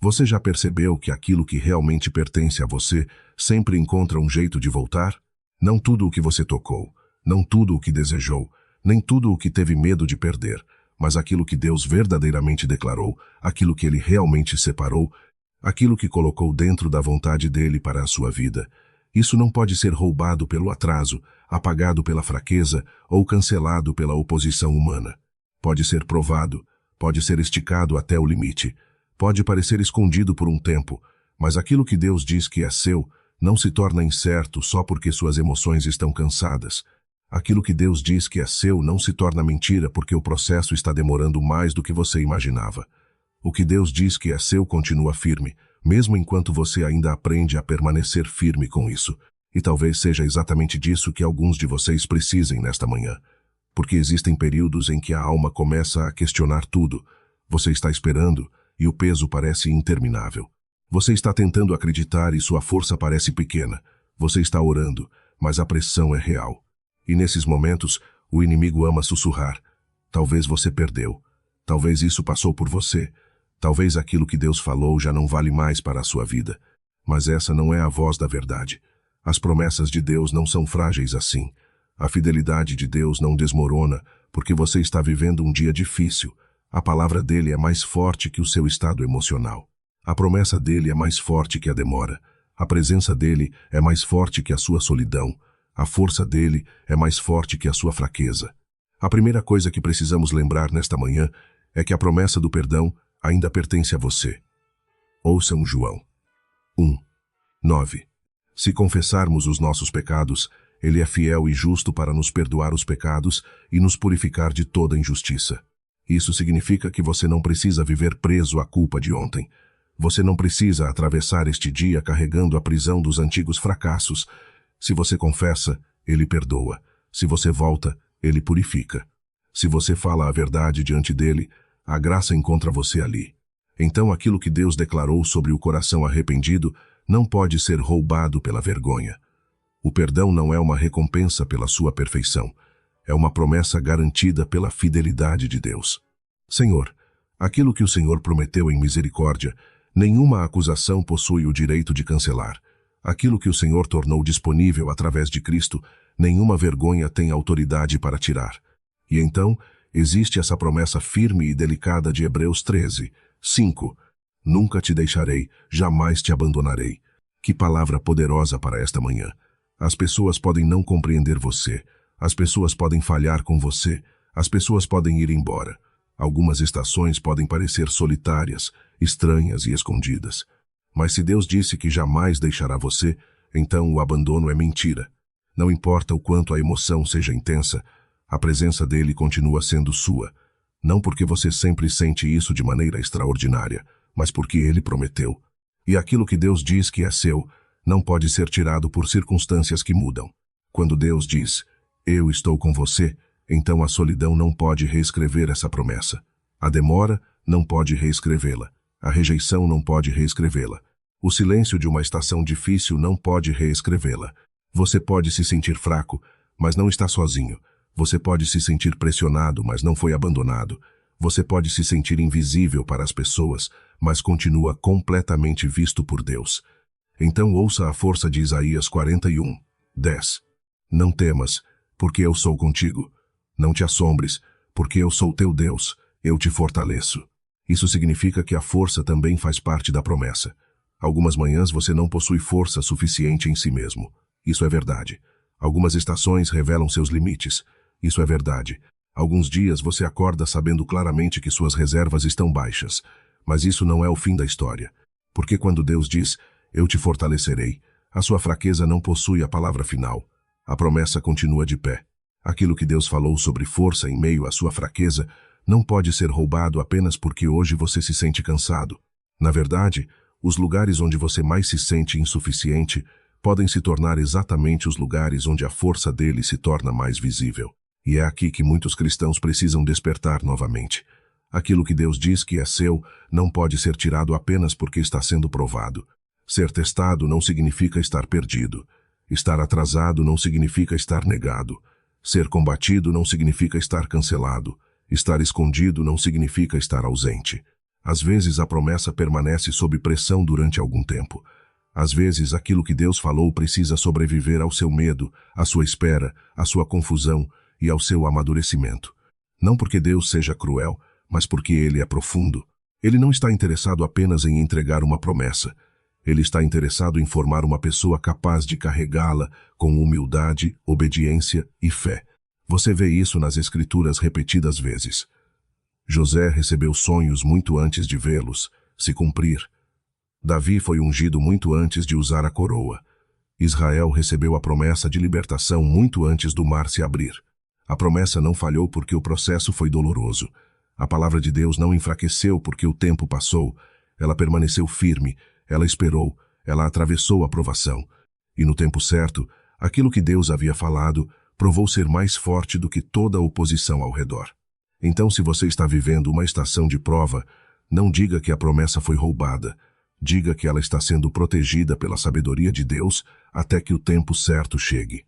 Você já percebeu que aquilo que realmente pertence a você sempre encontra um jeito de voltar? Não tudo o que você tocou, não tudo o que desejou, nem tudo o que teve medo de perder, mas aquilo que Deus verdadeiramente declarou, aquilo que Ele realmente separou, aquilo que colocou dentro da vontade dEle para a sua vida. Isso não pode ser roubado pelo atraso, apagado pela fraqueza ou cancelado pela oposição humana. Pode ser provado, pode ser esticado até o limite, pode parecer escondido por um tempo, mas aquilo que Deus diz que é seu não se torna incerto só porque suas emoções estão cansadas. Aquilo que Deus diz que é seu não se torna mentira porque o processo está demorando mais do que você imaginava. O que Deus diz que é seu continua firme, mesmo enquanto você ainda aprende a permanecer firme com isso. E talvez seja exatamente disso que alguns de vocês precisem nesta manhã. Porque existem períodos em que a alma começa a questionar tudo. Você está esperando e o peso parece interminável. Você está tentando acreditar e sua força parece pequena. Você está orando, mas a pressão é real. E nesses momentos, o inimigo ama sussurrar. Talvez você perdeu. Talvez isso passou por você. Talvez aquilo que Deus falou já não vale mais para a sua vida. Mas essa não é a voz da verdade. As promessas de Deus não são frágeis assim. A fidelidade de Deus não desmorona porque você está vivendo um dia difícil. A palavra dele é mais forte que o seu estado emocional. A promessa dele é mais forte que a demora. A presença dele é mais forte que a sua solidão. A força dele é mais forte que a sua fraqueza. A primeira coisa que precisamos lembrar nesta manhã é que a promessa do perdão ainda pertence a você. Ouçam João 1:9. Se confessarmos os nossos pecados, Ele é fiel e justo para nos perdoar os pecados e nos purificar de toda injustiça. Isso significa que você não precisa viver preso à culpa de ontem. Você não precisa atravessar este dia carregando a prisão dos antigos fracassos. Se você confessa, Ele perdoa. Se você volta, Ele purifica. Se você fala a verdade diante dele, a graça encontra você ali. Então aquilo que Deus declarou sobre o coração arrependido não pode ser roubado pela vergonha. O perdão não é uma recompensa pela sua perfeição. É uma promessa garantida pela fidelidade de Deus. Senhor, aquilo que o Senhor prometeu em misericórdia, nenhuma acusação possui o direito de cancelar. Aquilo que o Senhor tornou disponível através de Cristo, nenhuma vergonha tem autoridade para tirar. E então, existe essa promessa firme e delicada de Hebreus 13:5. Nunca te deixarei, jamais te abandonarei. Que palavra poderosa para esta manhã. As pessoas podem não compreender você. As pessoas podem falhar com você. As pessoas podem ir embora. Algumas estações podem parecer solitárias, estranhas e escondidas. Mas se Deus disse que jamais deixará você, então o abandono é mentira. Não importa o quanto a emoção seja intensa, a presença dele continua sendo sua. Não porque você sempre sente isso de maneira extraordinária, mas porque ele prometeu. E aquilo que Deus diz que é seu, não pode ser tirado por circunstâncias que mudam. Quando Deus diz, eu estou com você, então a solidão não pode reescrever essa promessa. A demora não pode reescrevê-la. A rejeição não pode reescrevê-la. O silêncio de uma estação difícil não pode reescrevê-la. Você pode se sentir fraco, mas não está sozinho. Você pode se sentir pressionado, mas não foi abandonado. Você pode se sentir invisível para as pessoas, mas continua completamente visto por Deus. Então ouça a força de Isaías 41:10. Não temas, porque eu sou contigo. Não te assombres, porque eu sou teu Deus, eu te fortaleço. Isso significa que a força também faz parte da promessa. Algumas manhãs você não possui força suficiente em si mesmo. Isso é verdade. Algumas estações revelam seus limites. Isso é verdade. Alguns dias você acorda sabendo claramente que suas reservas estão baixas. Mas isso não é o fim da história. Porque quando Deus diz, eu te fortalecerei, a sua fraqueza não possui a palavra final. A promessa continua de pé. Aquilo que Deus falou sobre força em meio à sua fraqueza não pode ser roubado apenas porque hoje você se sente cansado. Na verdade, os lugares onde você mais se sente insuficiente podem se tornar exatamente os lugares onde a força dele se torna mais visível. E é aqui que muitos cristãos precisam despertar novamente. Aquilo que Deus diz que é seu não pode ser tirado apenas porque está sendo provado. Ser testado não significa estar perdido. Estar atrasado não significa estar negado. Ser combatido não significa estar cancelado. Estar escondido não significa estar ausente. Às vezes a promessa permanece sob pressão durante algum tempo. Às vezes aquilo que Deus falou precisa sobreviver ao seu medo, à sua espera, à sua confusão e ao seu amadurecimento. Não porque Deus seja cruel, mas porque Ele é profundo. Ele não está interessado apenas em entregar uma promessa. Ele está interessado em formar uma pessoa capaz de carregá-la com humildade, obediência e fé. Você vê isso nas Escrituras repetidas vezes. José recebeu sonhos muito antes de vê-los se cumprir. Davi foi ungido muito antes de usar a coroa. Israel recebeu a promessa de libertação muito antes do mar se abrir. A promessa não falhou porque o processo foi doloroso. A palavra de Deus não enfraqueceu porque o tempo passou. Ela permaneceu firme, ela esperou, ela atravessou a provação. E no tempo certo, aquilo que Deus havia falado provou ser mais forte do que toda a oposição ao redor. Então, se você está vivendo uma estação de prova, não diga que a promessa foi roubada. Diga que ela está sendo protegida pela sabedoria de Deus até que o tempo certo chegue.